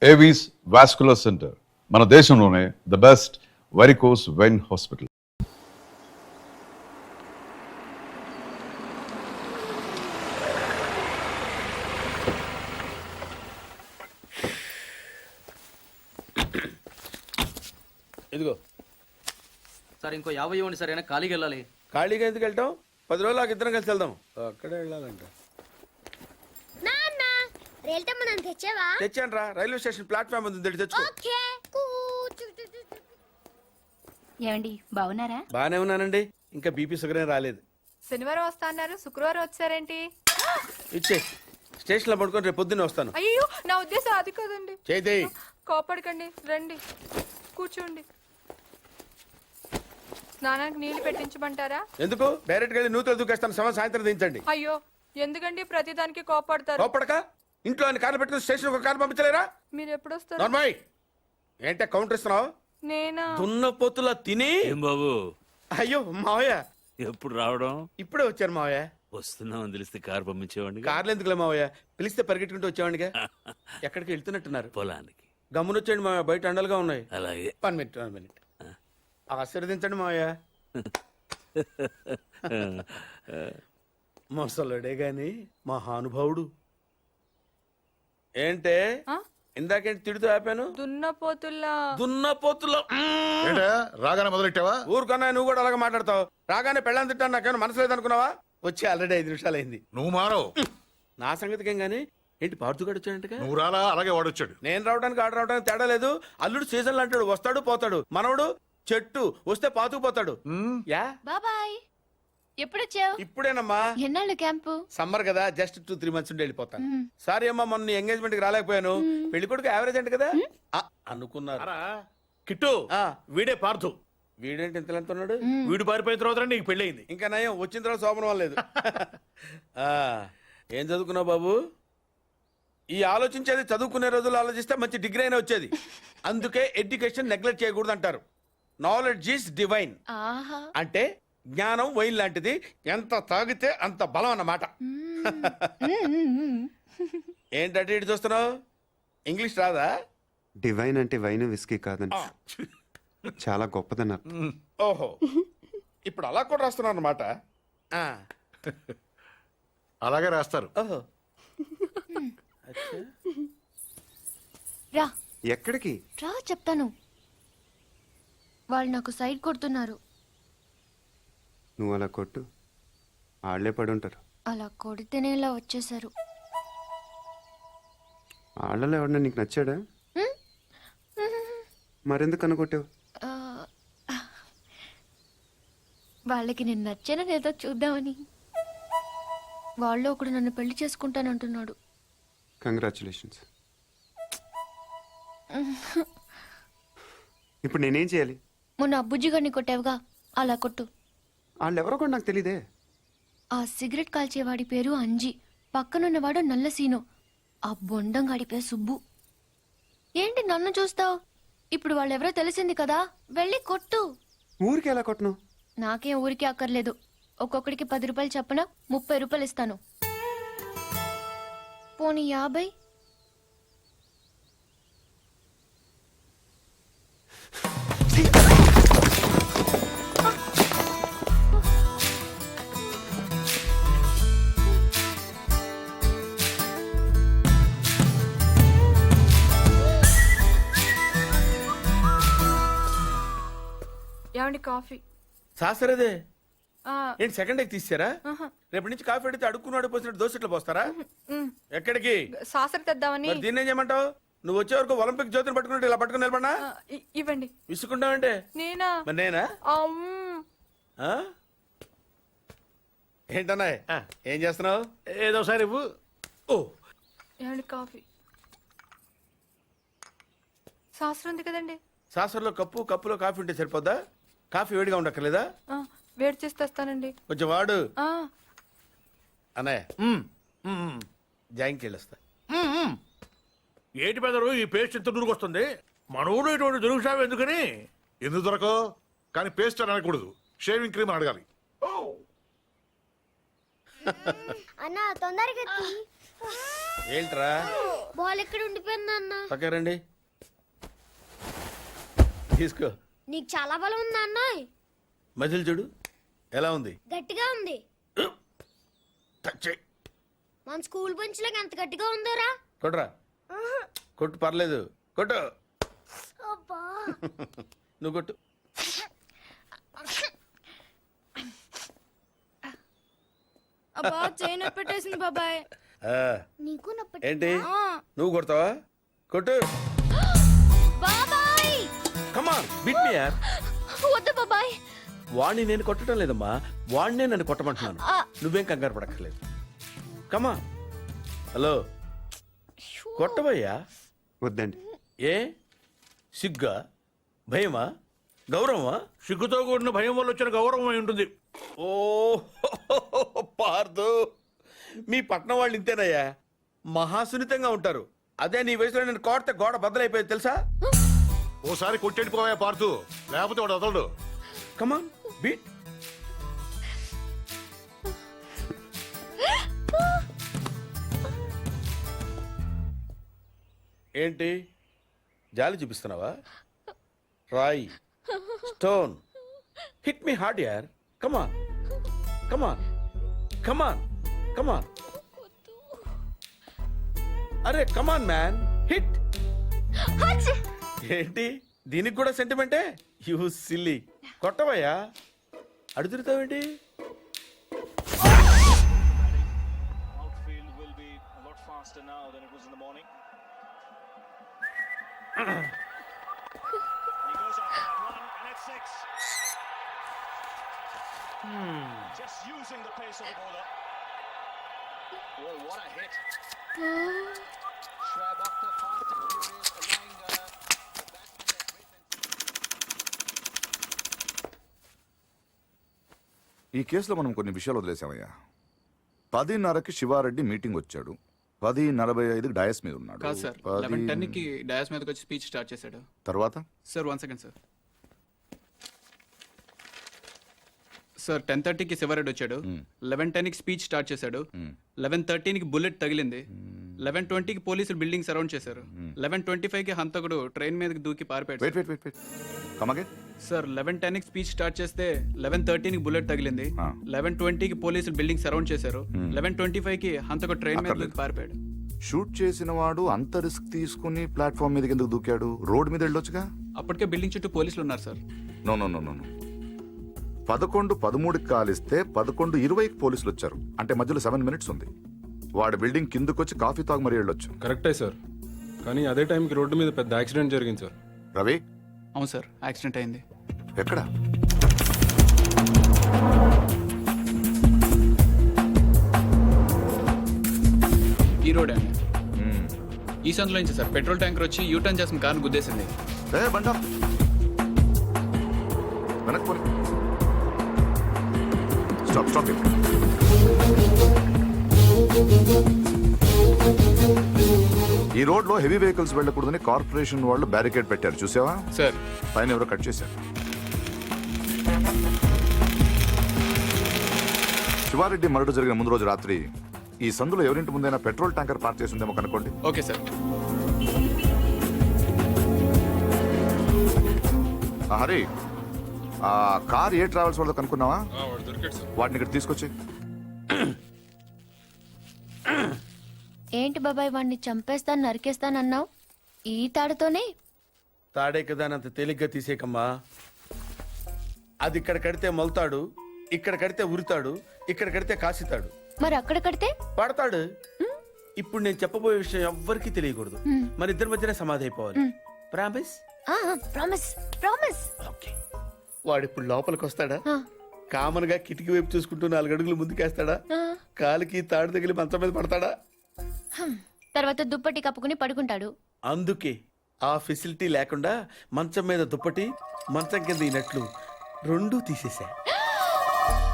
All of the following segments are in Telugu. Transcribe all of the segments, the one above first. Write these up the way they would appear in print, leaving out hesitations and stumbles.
ఏవీస్ వాస్కులర్ సెంటర్ మన దేశంలోనే the best varicose vein hospital. ఇదిగో సార్ ఇంకో 50 ఇవ్వండి సార్, అయినా ఖాళీకి వెళ్ళాలి. ఖాళీగా ఎందుకు వెళ్తాం? 10 రోజులు నాకు ఇద్దరం కలిసి వెళ్దాం. అక్కడే వెళ్ళాలంట. తెచ్చాను రా, రైల్వే స్టేషన్ ప్లాట్ఫామ్ ఉంది, తెచ్చుకో. ఏమండి బాగున్నారా? బానే ఉన్నానండి, ఇంకా బీపీ షుగర్ ఏం రాలేదు. శనివారం వస్తా అన్నారు, శుక్రవారం వచ్చారేంటి? ఇచ్చే స్టేషన్ లో పడుకొని రేపు పొద్దున్నే వస్తాను. అయ్యో నా ఉద్దేశం అది కాదండి. చేతి కోపడకండి, రండి కూర్చోండి. స్నానానికి నీళ్లు పెట్టించమంటారా? ఎందుకు? డైరెక్ట్ గా నూతులు దూకేస్తాను, సాయంత్రం దించండి. అయ్యో ఎందుకండి ప్రతిదానికి కోపడతారు? కోపడక ఇంట్లో అని కారు పెట్టుకుని స్టేషన్ ఒక కారు పంపించలేరా? మీరు ఎప్పుడు వస్తారు? నార్మల్ ఏంటే కౌంటర్ ఇస్తున్నావు? నేనా? దున్న పొత్తులా తిని. ఏం బాబు అయ్యో మావయ్య ఎప్పుడు రావడం? ఇప్పుడే వచ్చారు మావయ్య. వస్తున్నామని తెలిస్తే కారు పంపించేవాడిని. కార్లు ఎందుకులే మావయ్య, పిలిస్తే పరిగెట్టుకుంటూ వచ్చేవాడిగా. ఎక్కడికి వెళ్తున్నట్టున్నారు? పొలానికి. గమ్మునొచ్చేయండి మావయ్య, బయట అండలుగా ఉన్నాయి. అలాగే. 1 మినిట్ ఆశీర్వదించండి మావయ్య. మొసలుడే గాని మహానుభావుడు. ఏంటే ఇందాకేంటి తిడుతూ ఆపాను? దున్నపోతుల్లో రాగానే మొదలెట్టావా? ఊరుకన్నా నువ్వు కూడా అలాగే మాట్లాడతావు. రాగానే పెళ్ళని తిట్టాను, నాకేమైనా మనసు లేదనుకున్నావా? వచ్చి ఆల్రెడీ 5 నిమిషాలు అయింది. నువ్వు మారవు. నా సంగతికి ఏం గానీ ఏంటి పార్తుగాడు వచ్చాడంటగా? నువ్వు రాలా, అలాగే వాడొచ్చాడు. నేను రావడానికి ఆడు రావడానికి తేడా లేదు. అల్లుడు సీజన్లు అంటాడు, వస్తాడు పోతాడు. మనవడు చెట్టు వస్తే పాతుకుపోతాడు. యా బాబాయ్, ఎప్పుడొచ్చావు? ఇప్పుడేనమ్మా. ఎన్నాళ్ళు క్యాంపు? సమ్మర్ కదా, జస్ట్ 2-3 మంత్స్ ఉండి వెళ్ళిపోతాను. సారీ అమ్మా, మొన్న ఎంగేజ్మెంట్ కి రాలేకపోయాను. పెళ్లి కొడుకు యావరేజ్ అంట కదా అనుకున్నారు. కిట్టు, వీడే పార్థు. వీడేంటి ఇంత ఎంత ఉన్నాడు? వీడు పారిపోయిన తర్వాత నీకు పెళ్ళయింది. ఇంకా నయం, వచ్చిన తర్వాత శోభనం లేదు. ఏం చదువుకున్నావు బాబు? ఈ ఆలోచించేది చదువుకునే రోజులు ఆలోచిస్తే మంచి డిగ్రీ అయినా వచ్చేది. అందుకే ఎడ్యుకేషన్ నెగ్లెక్ట్ చేయకూడదు అంటారు. Knowledge is divine. అంటే జ్ఞానం వైన్ లాంటిది, ఎంత తాగితే అంత బలం అన్నమాట. ఏంటంటే ఇటు చూస్తున్నావు? ఇంగ్లీష్ రాదా? డివైన్ అంటే వైన్ విస్కీ కాదండి, చాలా గొప్పదన్నారు. ఓహో, ఇప్పుడు అలా కూడా రాస్తున్నావు అన్నమాట. అలాగే రాస్తారు. ఓహో, రా. ఎక్కడికి రా చెప్తాను. వాళ్ళు నాకు సైడ్ కొడుతున్నారు. నువ్వు అలా కొట్టు, ఆళ్లే పడుంటారు. అలా కొడితేనే ఇలా వచ్చేసారు. ఆళ్ళలో ఎవడన్నా నీకు నచ్చాడా? మరెందుకు అనుకొట్టావు? వాళ్ళకి నేను నచ్చానో లేదో చూద్దామని. వాళ్ళు ఒకడు నన్ను పెళ్లి చేసుకుంటానంటున్నాడు. కంగ్రాచులేషన్స్. ఇప్పుడు నేనేం చేయాలి? మొన్న అబ్బుజ్జి గారిని కొట్టావుగా, అలా కొట్టు. వాళ్ళెవరో కూడా నాకు తెలీదే. ఆ సిగరెట్ కాల్చేవాడి పేరు అంజి, పక్కనున్నవాడు నల్ల సీను, ఆ బొండంగాడి పేరు సుబ్బు. ఏంటి నన్ను చూస్తావు? ఇప్పుడు వాళ్ళెవరో తెలిసింది కదా, వెళ్ళి కొట్టు. ఊరికి ఎలా కొట్టను? నాకేం ఊరికి అక్కర్లేదు. ఒక్కొక్కడికి 10 రూపాయలు చప్పున 30 రూపాయలు ఇస్తాను. పోనీ 50? ఏమండి కాఫీ? శాస్త్రదే ఏంటి సెకండ్ ఎగ్ తీసారా? రేపటి నుంచి కాఫీ అడిగితే అడుక్కున్నాడు పోసినట్టు దోశట్లు పోస్తారా? ఎక్కడికి? సాసర తెద్దామని. దీన్ని ఏం చేయమంటావు? నువ్వు వచ్చే వరకు ఒలింపిక్ జ్యోతిని పట్టుకున్నట్టు ఇలా పట్టుకుని నిలబడినా ఇవ్వండి. విసుకుంటావంటే నేనా? మరి నేనా? ఏంటన్నా ఏం చేస్తున్నావు? ఏదో సార్ ఇవ్వు. ఓ ఏమండి కాఫీ? శాస్త్రం ఉంది కదండి. సాసర్లో కప్పులో కాఫీ ఉంటే సరిపోద్దా? కాఫీ వేడిగా ఉండక్కర్లేదా? వేడి చేసి తెస్తానండి. కొంచెం వాడు అన్నయ్య. జాయింకి వెళ్ళొస్తా. ఏంటి పెదరు ఈ పేస్ట్ ఎంత దొరుకొస్తుంది? మన ఊళ్ళో ఇటువంటి దొరుకుతావు ఎందుకని? ఎందుకు దొరకవు? కానీ పేస్ట్ అని అనకూడదు, షేవింగ్ క్రీమ్ అడగాలి. అన్న తొందరగా ఏంట్రా బాల్ ఎక్కడ ఉండిపోయింది అన్న పక్క రండి తీసుకో. నీకు చాలా బలం ఉందా అన్న మజిల్ చూడు ఎలా ఉంది. గట్టిగా ఉంది టచ్ చేయి. మన స్కూల్ బెంచ్ లాగా ఎంత గట్టిగా ఉందోరా కొట్టురా. కొట్టు పర్లేదు కొట్టు. అబ్బా నువ్వు కొట్టు. అబ్బా చైన్ పెట్టేసింది బాబాయ్. ఆ, నీకు నొప్పి ఏంటి నువ్వు కొడతావా? కొట్టు. బాబాయ్ కమాన్ బిట్ మీ యార్. వద్దు బాబాయ్ వాణ్ణి నేను కొట్టడం లేదమ్మా, వాణ్ణే నన్ను కొట్టమంటున్నాను. ఆ. నువ్వేం కంగారు పడక్కర్లేదు. కమా. హలో కొట్టబోయ్యా. వద్దండి. ఏ సిగ్గా, భయమా, గౌరవమా? సిగ్గుతో కూడిన భయం వల్ల వచ్చిన గౌరవం అయి ఉంటుంది. ఓ పార్దు, మీ పట్నం వాళ్ళు ఇంతేనయ్యా, మహాసున్నితంగా ఉంటారు. అదే నీ వయసులో నేను కోడితే గోడ బద్దలైపోయేది తెలుసా? ఓసారి కొట్టెడిపోయా పార్తు, లేకపోతే వాడు వదలడు. కమాన్ బీట్. ఏంటి జాలి చూపిస్తున్నావా? రాయి, స్టోన్, హిట్ మీ హార్డ్ యార్. కమాన్ కమాన్ కమాన్ కమాన్. అరే కమాన్ మ్యాన్, హిట్. ఏంటి దీనికి కూడా సెంటిమెంటే? You silly. కొట్టవయ్యా, అడుగుతావేంటి? Outfield will be a lot faster now than it was in the morning. And he goes after that one, and it's 6. Just using the pace of the bowler. Oh, what a hit. Schwab off the fast and furious, allowing the batsman that great. ఈ కేసులో మనం కొన్ని విషయాలు వదిలేసామయ్యా. 10:30కి శివారెడ్డి మీటింగ్ వచ్చాడు, 10:45కి డయాస్ మీద ఉన్నాడు. కాదు సార్, 11:10కి డయాస్ మీదకి వచ్చి స్పీచ్ స్టార్ట్ చేశాడు. తర్వాత సార్ 1 సెకండ్ సార్. సార్ 10:30కి శివారెడ్డి వచ్చాడు, 11:10కి స్పీచ్ స్టార్ట్ చేశాడు, 11:13కి బుల్లెట్ తగిలింది, 11:20కి పోలీసులు బిల్డింగ్ సరౌండ్ చేశారు, 11:25కి హంతకుడు ట్రైన్ మీదకి దూకి పారిపోయాడు. వెయిట్ వెయిట్ వెయిట్ వెయిట్ కమగే. సార్ 11:10కి స్పీచ్ స్టార్ట్ చేస్తే 11:13కి బుల్లెట్ తగిలింది, 11:20కి పోలీసులు బిల్డింగ్ సరౌండ్ చేశారు, 11:25కి హంతకుడు ట్రైన్ మీద దూకి పారిపోయాడు. షూట్ చేసిన వాడు అంత రిస్క్ తీసుకుని ప్లాట్ఫామ్ మీదకి ఎందుకు దూకాడు? రోడ్ మీద వెళ్ళొచ్చుగా. అప్పటికే బిల్డింగ్ చుట్టూ పోలీసులు ఉన్నారు sir. No no no no 11:13కి కాలిస్తే 11:20కి పోలీసులు వచ్చారు, అంటే మధ్యలో 7 minutes ఉంది. వాడు బిల్డింగ్ కిందకొచ్చి కాఫీ తాగు మరీ వెళ్ళొచ్చు. కరెక్టే సార్, కానీ అదే టైంకి రోడ్డు మీద పెద్ద యాక్సిడెంట్ జరిగింది సార్. రవి అవును సార్, యాక్సిడెంట్ అయింది. ఎక్కడ? ఈ రోడ్ అండి. ఈ సందులో నుంచి సార్ పెట్రోల్ ట్యాంకర్ వచ్చి యూటర్న్ చేసిన కార్ను గుద్దేసింది. బండా వెనక్కి పోనీ. Stop stop. ఈ రోడ్ లో హెవీ వెహికల్స్ వెళ్ళకూడదని కార్పొరేషన్ వాళ్ళు బ్యారికేడ్ పెట్టారు, చూసావా? సార్ పైన ఎవరో కట్ చేశారు. శివారెడ్డి మరణ జరిగిన ముందు రోజు రాత్రి ఈ సందులో ఎవరింటి ముందైనా పెట్రోల్ ట్యాంకర్ పార్క్ చేసి ఉందేమో కనుకోండి. Okay sir. హరి, ఆ కార్ ఏ ట్రావెల్స్ వాళ్ళతో కనుక్కున్నావా? వాడు దొరికాడు సార్. వాటిని ఇక్కడ తీసుకొచ్చి. ఏంటి బాబాయ్ వాడిని చంపేస్తాను నరికేస్తానన్నావు? ఈ తాడుతోనే? తాడే కదా అంత తేలిగ్గా తీసేకమ్మా. అది ఇక్కడ కడితే మొలతాడు, ఇక్కడ కడితే ఉరితాడు, ఇక్కడ కడితే కాసితాడు, మరి అక్కడ కడితే పడతాడు. ఇప్పుడు నేను చెప్పబోయే విషయం ఎవ్వరికీ తెలియకూడదు. మన ఇద్దరి మధ్యనే సమాధి అయిపోవాలి. ప్రామిస్? Promise promise. ఓకే. వాడు ఇప్పుడు లోపలికి వస్తాడా? కామన్ గా కిటికీ వైపు చూసుకుంటూ 4 అడుగులు ముందుకేస్తాడా? కాలికి తాడు తగిలి మంచం మీద పడతాడా? తర్వాత దుప్పటి కప్పుకుని పడుకుంటాడు. అందుకే ఆ ఫెసిలిటీ లేకుండా మంచం మీద దుప్పటి, మంచం కింద ఈ నట్లు రెండూ తీసేశా.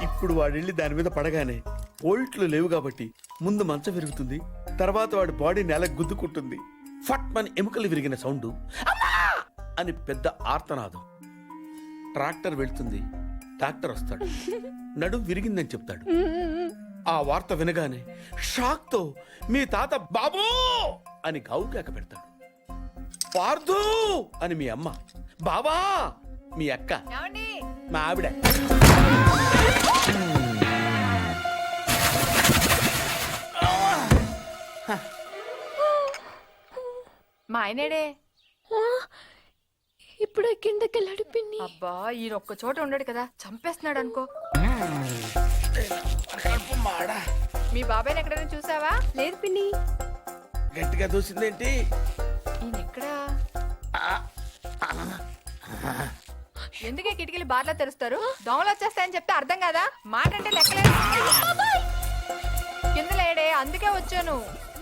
ఇప్పుడు వాడెళ్ళి దాని మీద పడగానే బోల్ట్లు లేవు కాబట్టి ముందు మంచం విరుగుతుంది, తర్వాత వాడి బాడీ నేల గుద్దుకుంటుంది. ఫట్ మన ఎముకలు విరిగిన సౌండ్ అని పెద్ద ఆర్తనాదం. ట్రాక్టర్ వెళ్తుంది, డాక్టర్ వస్తాడు, నడుం విరిగిందని చెప్తాడు. ఆ వార్త వినగానే షాక్తో మీ తాత బాబూ అని గావుకేక పెడతాడు. పార్థు అని మీ అమ్మ, బాబా మీ అక్క, మా ఆవిడ. మా ఆయనేడే? ఇప్పుడు కిందకెళ్ళాడు పిన్ని. అబ్బా ఈయన ఒక్క చోట ఉండడు కదా, చంపేస్తున్నాడు అనుకో. మీ బాబాయ్ని ఎక్కడైనా చూసావా? లేదు పిన్ని. గట్టిగా దూసిందేంటి? ఈయన ఎక్కడా? ఎందుకే కిటికీలు బార్లా తెరుస్తారు? దోమలు వచ్చేస్తాయని చెప్తే అర్థం కాదా? మాట అంటే లెక్కలేదు. కింద లేడే, అందుకే వచ్చాను.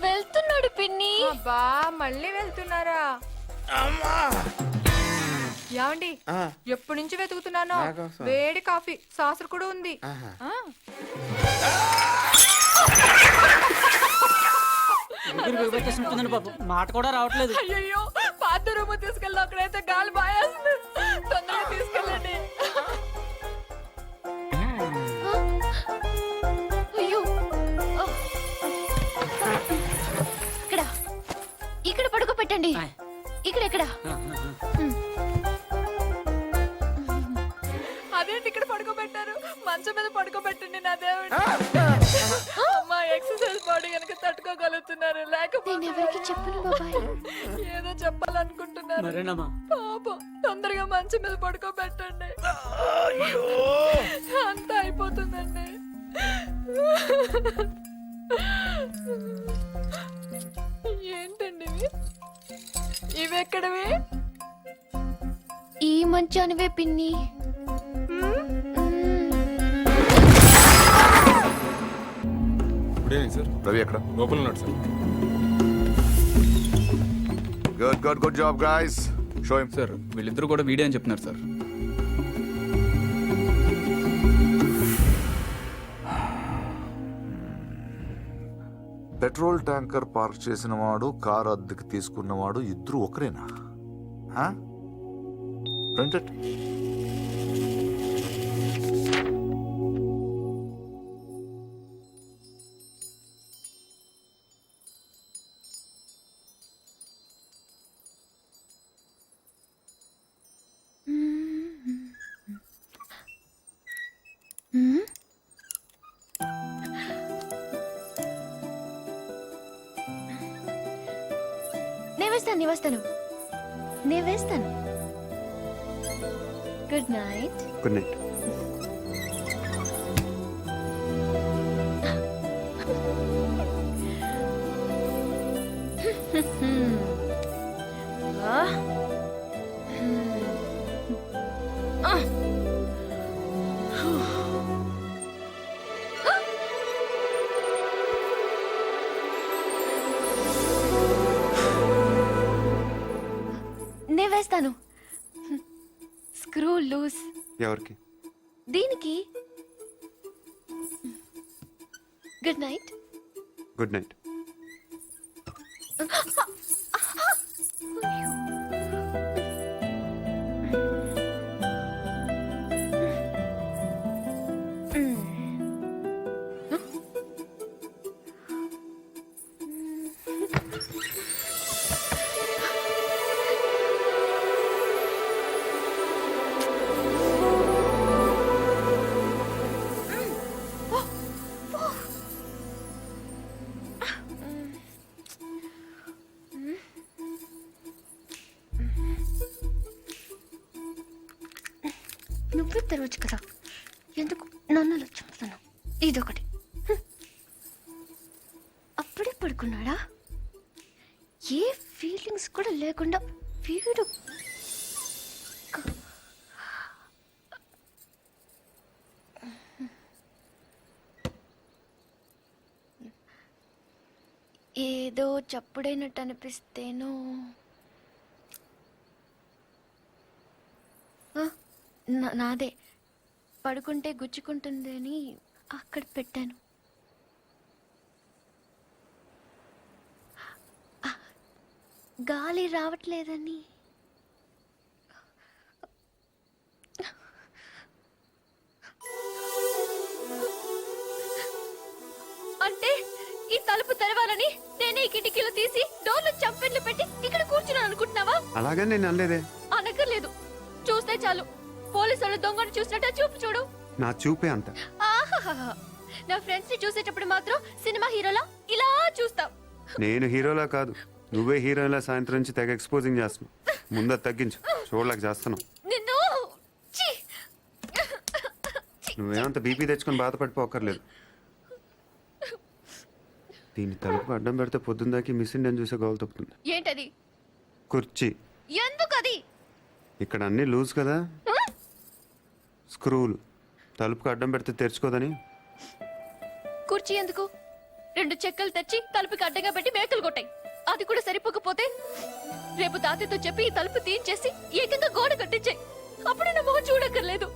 వెళ్తున్నాడు పిన్ని. అబ్బా మళ్ళీ వెళ్తున్నారా? ఏమండి, ఎప్పటి నుంచి వెతుకుతున్నాను. వేడి కాఫీ, సాసరు కూడా ఉంది. మాట కూడా రావట్లేదు. అయ్యో పాత రూమ్ తీసుకెళ్ళి అక్కడైతే గాలి బాయేస్తుంది. తొందరగా తీసుకెళ్ళండి. అయ్యో, ఇక్కడ పడుకోబెట్టండి. ఇక్కడ అదేంటి ఇక్కడ పడుకోబెట్టారు? మంచం మీద పడుకోబెట్టండి నా దేవుడు. అమ్మా ఎక్సర్సైజ్ బాడీ కనుక తట్టుకోగలుగుతున్నారు, లేకపోతే ఎవరికి చెప్పను బాబాయ్. ఏదో చెప్పాలనుకుంటున్నారు. పాపం తొందరగా మంచం మీద పడుకోబెట్టండి. అంతా అయిపోతుందండి. ఏంటండి ఇవి ఎక్కడవి? ఈ మంచానివే పిన్ని. Good evening sir. రవి ఎక్కడ? లోపల ఉన్నాడు sir. Good job guys. Show him. Sir వీళ్ళిద్దరూ కూడా వీడియో అని చెప్తున్నారు సార్. పెట్రోల్ ట్యాంకర్ పార్క్ చేసిన వాడు, కార్ అద్దెకి తీసుకున్నవాడు ఇద్దరు ఒకరేనా? ప్రింటెడ్. నేను వేస్తాను. Good night. Good night. నేను వేస్తాను. Screw loose. ఎవరికి? దీనికి. Good night. Good night. నువ్వే తెరవచ్చు కదా, ఎందుకు నన్ను అలా చంపుతాను? ఇదొకటి. అప్పుడే పడుకున్నాడా? ఏ ఫీలింగ్స్ కూడా లేకుండా వీడు. ఏదో చప్పుడైనట్టు అనిపిస్తేనో. నాదే. పడుకుంటే గుచ్చుకుంటుంది అని అక్కడ పెట్టాను. గాలి రావట్లేదని. తలుపు తెరవాలని నేనే ఈ కిటికీలు తీసి డోర్లు చంపెట్లు పెట్టి ఇక్కడ కూర్చున్నాను అనుకుంటున్నావా? అలాగని నేను అనలేదే. అనక్కర్లేదు, చూస్తే చాలు పోలీసులు దొంగను చూసినట్టు చూపు చూడు. నా చూపే అంత. ఆహాహాహా. నా ఫ్రెండ్స్ ని చూసేటప్పుడు మాత్రం సినిమా హీరోలా ఇలా చూస్తావు. నేను హీరోలా కాదు, నువ్వే హీరోలా సాయంత్రం నుంచి తెగ ఎక్స్పోజింగ్ చేస్తున్నావు. ముందు అది తగ్గించు, చూడలేక చేస్తున్నావు. నిన్ను ఛీ! నువ్వేమంత బీపీ తెచ్చుకొని బాధపడిపోక్కర్లేదు. దీన్ని తలుపు అడ్డం పెడితే పొద్దుందాకి మిస్ ఇండియన్ చూసే గోల్ తప్పుతుంది. ఏంటది? కుర్చీ. ఎందుకది? ఇక్కడ అన్నీ లూజ్ కదా, స్క్రూలు. తలుపుకు అడ్డం పెడితే తెరుచుకోదని. కుర్చీ ఎందుకు? 2 చెక్కలు తెచ్చి తలుపుకి అడ్డంగా పెట్టి మేకలు కొట్టాయి. అది కూడా సరిపోకపోతే రేపు తాతయ్యతో చెప్పి ఈ తలుపు తీయించేసి ఏకంగా గోడ కట్టించాయి. అప్పుడు నా మొహం చూడక్కర్లేదు.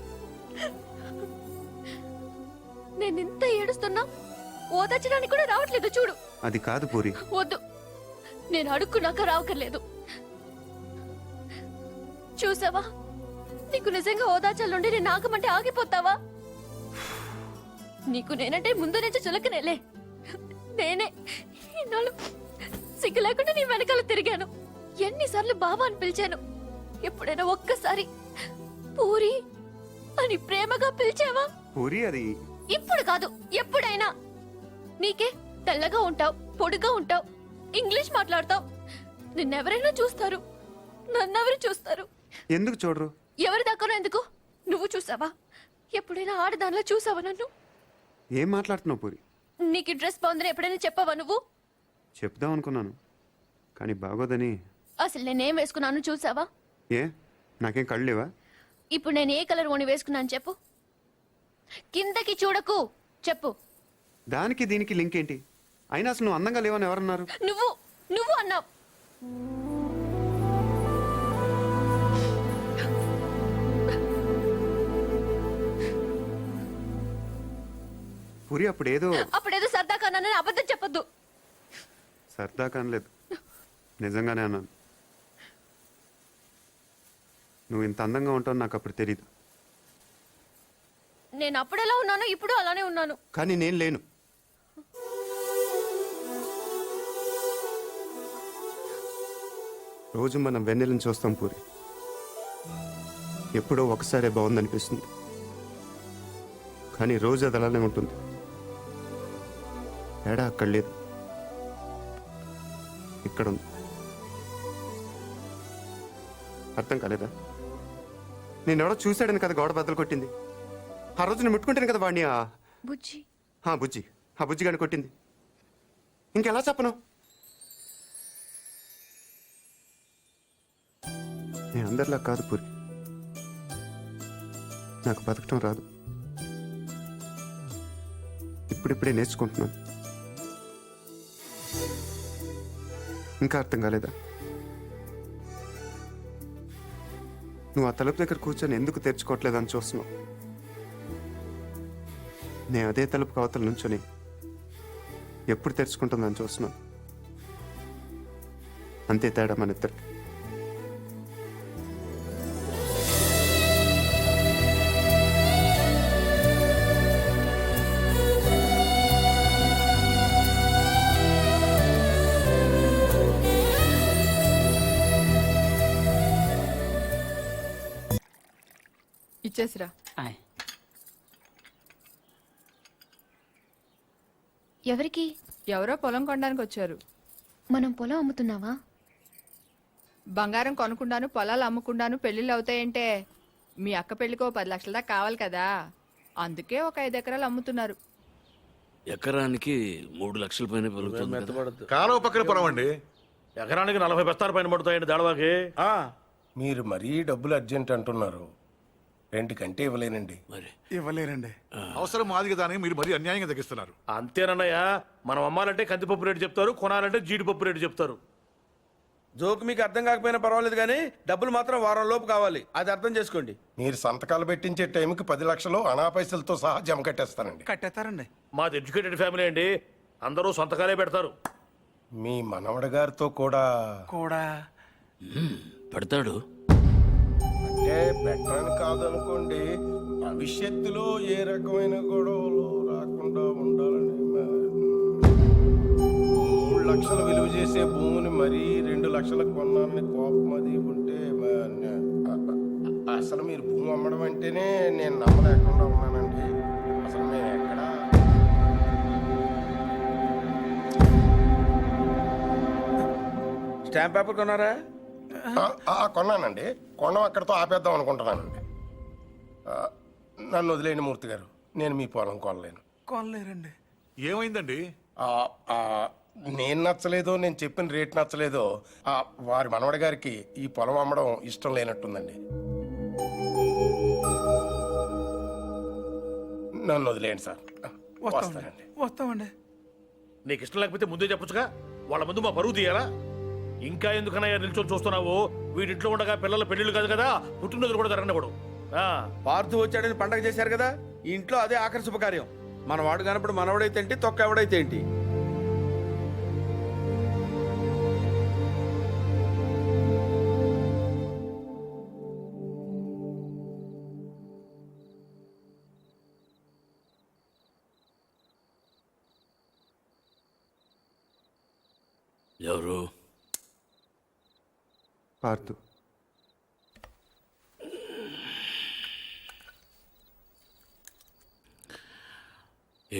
నేనింత ఏడుస్తున్నా ఓదార్చడానికి కూడా రావట్లేదు చూడు. అది కాదు పూరి. వద్దు, నేను అడుక్కున్నాక రావక్కర్లేదు. చూసావా, నీకు నిజంగా ఓదార్చాలంటే నేను ఆగమంటే ఆగిపోతావా? నీకు నేనంటే ముందు నుంచి చులకనేలే. నేనే ఇన్నాళ్ళు సిగ్గు లేకుండా నీ వెనకాల తిరిగాను. ఎన్నిసార్లు బావా అని పిలిచాను. ఎప్పుడైనా ఒక్కసారి పూరి అని ప్రేమగా పిలిచావా? పూరి అది ఇప్పుడు కాదు, ఎప్పుడైనా. నీకే తెల్లగా ఉంటావు, పొడిగా ఉంటావు, ఇంగ్లీష్ మాట్లాడతావు. నిన్నెవరైనా చూస్తారు, నన్నెవరు చూస్తారు? ఎందుకు చూడరు? ఎవరి దాకానో ఎందుకు? నువ్వు చూసావా? ఎప్పుడైనా ఆడదానిలో చూసావా నన్ను? ఏం మాట్లాడుతున్నావు పూరి? నీకు ఈ డ్రెస్ బాగుందని ఎప్పుడైనా చెప్పావా నువ్వు? చెప్దాం అనుకున్నాను, కానీ బాగోదని. అసలు నేనేం వేసుకున్నాను చూసావా? ఏ, నాకేం కళ్ళు లేవా? ఇప్పుడు నేను ఏ కలర్ ఓని వేసుకున్నాను చెప్పు. కిందకి చూడకు, చెప్పు. దానికి దీనికి లింక్ ఏంటి? అయినా అసలు నువ్వు అందంగా లేవని ఎవరన్నారు? నువ్వు నువ్వు అన్నావు. పూరి అప్పుడేదో అప్పుడేదో సరదా కన్నానని అబద్ధం చెప్పొద్దు. సరదా కానలేదు, నిజంగానే అన్నాను. నువ్వు ఇంత అందంగా ఉంటావు నాకు అప్పుడు తెలీదు. నేను అప్పుడు ఎలా ఉన్నానో ఇప్పుడు అలానే ఉన్నాను. కానీ నేను లేను. రోజు మనం వెన్నెలను చూస్తాం పూరి. ఎప్పుడో ఒకసారే బాగుందనిపిస్తుంది, కానీ రోజు అది అలానే ఉంటుంది. తేడా అక్కడ లేదు, ఇక్కడ ఉంది. అర్థం కాలేదా? నేనెవడో చూశాడని కదా గోడ బద్దలు కొట్టింది. ఆ రోజు నేను ముట్టుకుంటాను కదా వాడిని. బుజ్జి బుజ్జి, ఆ బుజ్జి గాని కొట్టింది. ఇంకెలా చెప్పను? నేను అందరిలా కాదు పూరి, నాకు బతకటం రాదు. ఇప్పుడిప్పుడే నేర్చుకుంటున్నాను. ఇంకా అర్థం కాలేదా? నువ్వు ఆ తలుపు దగ్గర కూర్చొని ఎందుకు తెరుచుకోవట్లేదని చూస్తున్నావు. నేను అదే తలుపు కవతల నుంచొని ఎప్పుడు తెరుచుకుంటుందని చూస్తున్నాను. అంతే తేడా మన ఇద్దరికి. ఇచ్చేసిరా. ఎవరికి? ఎవరో పొలం కొనడానికి వచ్చారు. మనం పొలం అమ్ముతున్నావా? బంగారం కొనుక్కుండాను, పొలాలు అమ్ముకుండాను పెళ్లిళ్ళు అవుతాయంటే మీ అక్క పెళ్లికో 10 లక్షల దాకా కావాలి కదా, అందుకే ఒక 5 ఎకరాలు అమ్ముతున్నారు. ఎకరానికి 3 లక్షల పైన పలుకుతుంది కదా. కాలువ పక్కన పొలం అండి. ఎకరానికి 40 బస్తాల పైన పడుతాయండి దాడవాకి. మీరు మరీ డబ్బులు అర్జెంట్ అంటున్నారు. 2 కంటే ఇవ్వలేనండి. మరి ఇవ్వలేనండి. అవసరం మాది కదా అని మీరు మరీ అన్యాయంగా తగ్గిస్తున్నారు. అంతేనన్నయ్య, మనం అమ్మాలంటే కందిపప్పు రేటు చెప్తారు, కొనాలంటే జీడిపప్పు రేటు చెప్తారు. జోక్ మీకు అర్థం కాకపోయినా పర్వాలేదు, కానీ డబ్బులు మాత్రం వారం లోపు కావాలి. అది అర్థం చేసుకోండి. మీరు సంతకాలు పెట్టించే టైంకి 10 లక్షలు అనా పైసలతో సహా జమ కట్టేస్తానండి. కట్టేస్తారండి. మాది ఎడ్యుకేటెడ్ ఫ్యామిలీ అండి, అందరూ సంతకాలే పెడతారు. మీ మనవడి గారితో కూడా పెడతాడు. అంటే పెట్టని కాదనుకోండి, భవిష్యత్తులో ఏ రకమైన గొడవలు రాకుండా ఉండాలని. లక్షలు విలువ చేసే భూమిని మరీ 2 లక్షలకు కొన్నానని కోపం అది ఉంటే అసలు మీరు భూమి అమ్మడం అంటేనే నేను నమ్మలేకుండా ఉన్నానండి. అసలు మేము ఎక్కడ స్టాంప్ పేపర్ కొన్నారా? కొన్నానండి. కొనం అక్కడితో ఆపేద్దాం అనుకుంటున్నానండి. నన్ను వదిలేని మూర్తి గారు, నేను మీ పొలం కొనలేను. కొనలేరండి. ఏమైందండి? నేను నచ్చలేదో, నేను చెప్పిన రేట్ నచ్చలేదో వారి మనవడి గారికి ఈ పొలం అమ్మడం ఇష్టం లేనట్టుందండి. నన్ను వదిలేయండి సార్. వస్తానండి. వస్తామండి. నీకు ఇష్టం లేకపోతే ముందే చెప్పొచ్చుగా. వాళ్ళ ముందు మా పరువు తీయాలా? ఇంకా ఎందుకన్నా నిల్చొని చూస్తున్నావు? వీడింట్లో ఉండగా పిల్లల పెళ్లిళ్ళు కాదు కదా, పుట్టినరోజులు కూడా జరగనివ్వడు. పార్థు వచ్చాడని పండగ చేశారు కదా, ఈ ఇంట్లో అదే ఆఖరి శుభకార్యం. మన వాడు కానప్పుడు మనవడైతే ఏంటి, తొక్క ఎవడైతే ఏంటి. ఎవరు? పార్థు.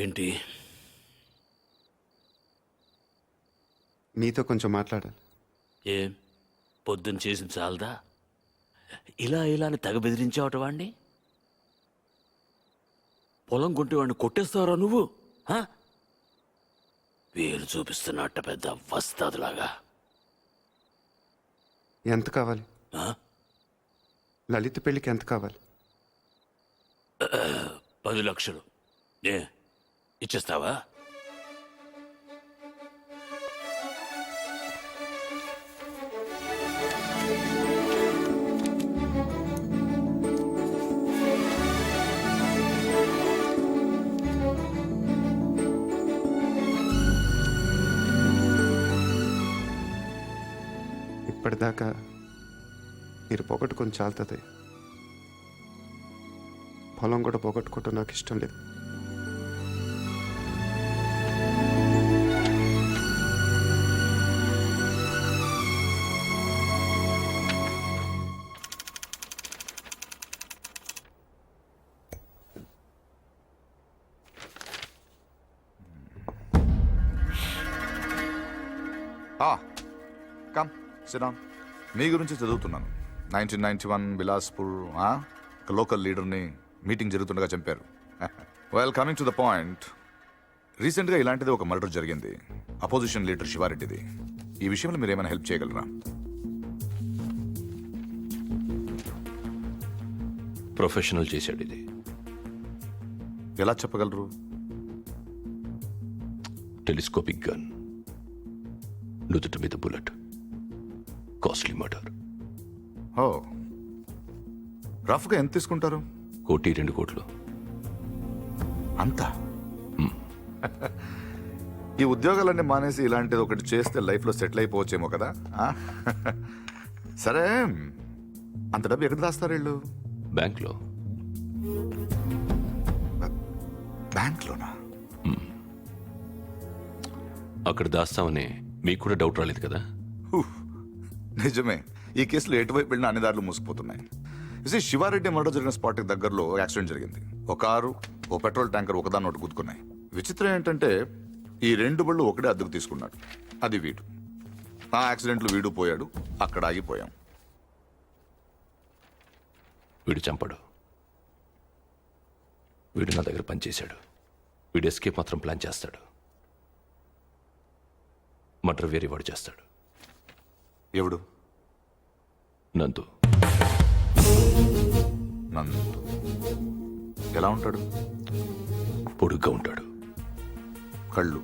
ఏంటి? మీతో కొంచెం మాట్లాడాలి. ఏం పొద్దున్న చేసిన చాలదా? ఇలా అని తెగ బెదిరించావట వాణ్ణి. పొలం కొంటే వాడిని కొట్టేస్తావరా నువ్వు? వేలు చూపిస్తున్నట్ట పెద్ద వస్తాదులాగా. ఎంత కావాలి? లలిత పెళ్ళికి ఎంత కావాలి? 10 లక్షలు. ఏ ఇచ్చేస్తావా? ఇప్పటిదాకా మీరు పోగొట్టుకొని చాలుతుంది. పొలం కూడా పోగొట్టుకోవటం నాకు ఇష్టం లేదు. కమ్ సిరామ్. మీ గురించి చదువుతున్నాను. 1991 బిలాస్పూర్ లోకల్ లీడర్ని మీటింగ్ జరుగుతుండగా చంపారు. Well, coming to the point, రీసెంట్గా ఇలాంటిది ఒక మర్డర్ జరిగింది. అపోజిషన్ లీడర్ శివారెడ్డిది. ఈ విషయంలో మీరు ఏమైనా హెల్ప్ చేయగలరా? ప్రొఫెషనల్ చేశాడు ఇది. ఎలా చెప్పగలరు? టెలిస్కోపిక్ గన్, నుదుటి మీద బుల్లెట్, కాస్ట్లీ మర్డర్. ఓ, రఫ్గా ఎంత తీసుకుంటారు? 1-2 కోట్లు. అంతా? ఈ ఉద్యోగాలన్నీ మానేసి ఇలాంటిది ఒకటి చేస్తే లైఫ్లో సెటిల్ అయిపోవచ్చేమో కదా. సరే, అంత డబ్బు ఎక్కడ దాస్తారు వీళ్ళు? బ్యాంక్లో. బ్యాంక్లోనా? అక్కడ దాస్తామని మీకు కూడా డౌట్ రాలేదు కదా? నిజమే, ఈ కేసులో ఎటువైపు వెళ్ళినా అన్ని దారులు మూసుకుపోతున్నాయి. శివారెడ్డి మర్డర్ జరిగిన స్పాట్కి దగ్గరలో యాక్సిడెంట్ జరిగింది. ఒక కారు, ఓ పెట్రోల్ ట్యాంకర్ ఒకదాన్ని ఒకటి గుద్దుకున్నాయి. విచిత్రం ఏంటంటే ఈ 2 బళ్ళు ఒకటే అద్దెకు తీసుకున్నాడు. అది వీడు. ఆ యాక్సిడెంట్లో వీడు పోయాడు, అక్కడ ఆగిపోయాం. వీడు చంపడు. వీడు నా దగ్గర పనిచేశాడు. వీడు ఎస్కేప్ మాత్రం ప్లాన్ చేస్తాడు. మర్డర్ వేరే వాడు చేస్తాడు. ఎవడు? నందు. నందు ఎలా ఉంటాడు? పొడుగ్గా ఉంటాడు. కళ్ళు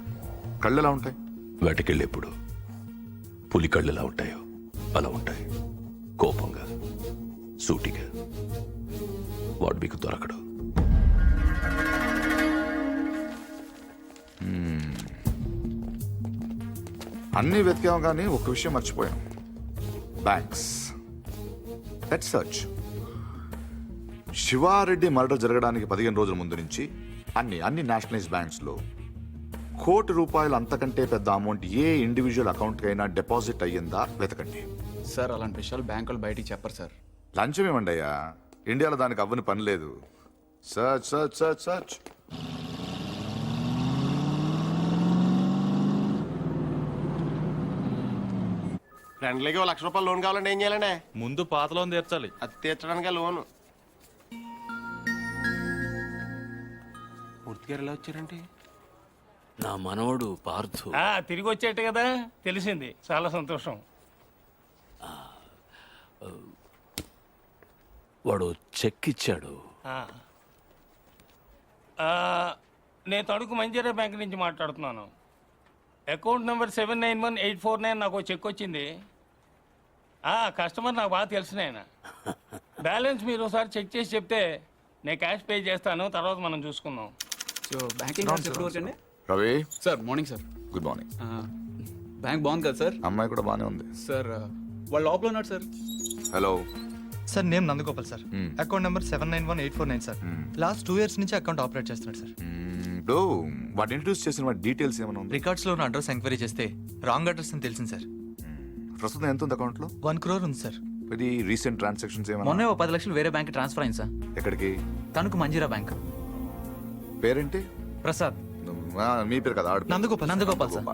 ఎలా ఉంటాయి? వేటకెళ్ళేప్పుడు పులి కళ్ళు ఎలా ఉంటాయో అలా ఉంటాయి. కోపంగా, సూటిగా. వాడు మీకు దొరకడు. అన్నీ వెతికాం కానీ ఒక విషయం మర్చిపోయాం. Banks. Let's search. Sivareddy murder జరగడానికి 15 రోజుల ముందు నుంచి అన్ని నేషనలైజ్ బ్యాంక్స్లో ₹1,00,00,000 అంతకంటే పెద్ద అమౌంట్ ఏ ఇండివిజువల్ అకౌంట్ కైనా డిపాజిట్ అయ్యిందా వెతకండి. సార్ అలాంటి విషయాలు బ్యాంకులు బయటికి చెప్పరు సార్. లంచం ఏమండి అయ్యా, ఇండియాలో దానికి అవ్వని పని లేదు. Search search search search. ఫ్రెండ్లీకి ₹1,00,000 లోన్ కావాలంటే ఏం చేయాలండి? ముందు పాత లోన్ తీర్చాలి. అది తీర్చడానికి లోను. పూర్తిగా ఎలా వచ్చారంటే నా మనవడు పార్థు తిరిగి వచ్చేట్టు కదా తెలిసింది. చాలా సంతోషం. వాడు చెక్ ఇచ్చాడు. నేను తణుకు మంజీరా బ్యాంక్ నుంచి మాట్లాడుతున్నాను. అకౌంట్ నెంబర్ 791849 నాకు ఒక చెక్ వచ్చింది. కస్టమర్ నాకు బాగా తెలిసిన ఆయన. బ్యాలెన్స్ మీరు ఒకసారి చెక్ చేసి చెప్తే నేను క్యాష్ పే చేస్తాను, తర్వాత మనం చూసుకుందాం. సో బ్యాంకింగ్ అవర్స్ ఎప్పుడు వరకు అండి? Ravi, sir morning sir. Good morning. Bank బాగుంది కదా సార్? అమ్మాయి కూడా బానే ఉంది. సార్ వాళ్ళు లోపల ఉన్నారు sir. Hello sir name Nandagopal sir. Account number 791849 sir. Last 2 years నుంచి అకౌంట్ ఆపరేట్ చేస్తున్నాడు సార్. ఇప్పుడు వాడు ఇంట్రడ్యూస్ చేసిన వాటి డీటెయిల్స్ ఏమైనా ఉంది? రికార్డ్స్ లో ఉన్న అడ్రస్ ఎంక్వైరీ చేస్తే రాంగ్ అడ్రస్ అని తెలిసింది సార్. ప్రస్తుతం ఎంత ఉంది అకౌంట్ లో? 1 crore ఉంది సార్. ఇది రీసెంట్ ట్రాన్సాక్షన్స్ ఏమైనా? మొన్నే 10 లక్షలు వేరే బ్యాంక్ ట్రాన్స్ఫర్ అయింది సార్. ఎక్కడికి? తణుకు మంజీరా బ్యాంక్. పేరేంటి? ప్రసాద్. మీ పేరు కదా? ఆడు నందగోపాల్. నందగోపాల్ సార్.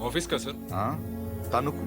ఆఫీస్ కా సార్? తణుకు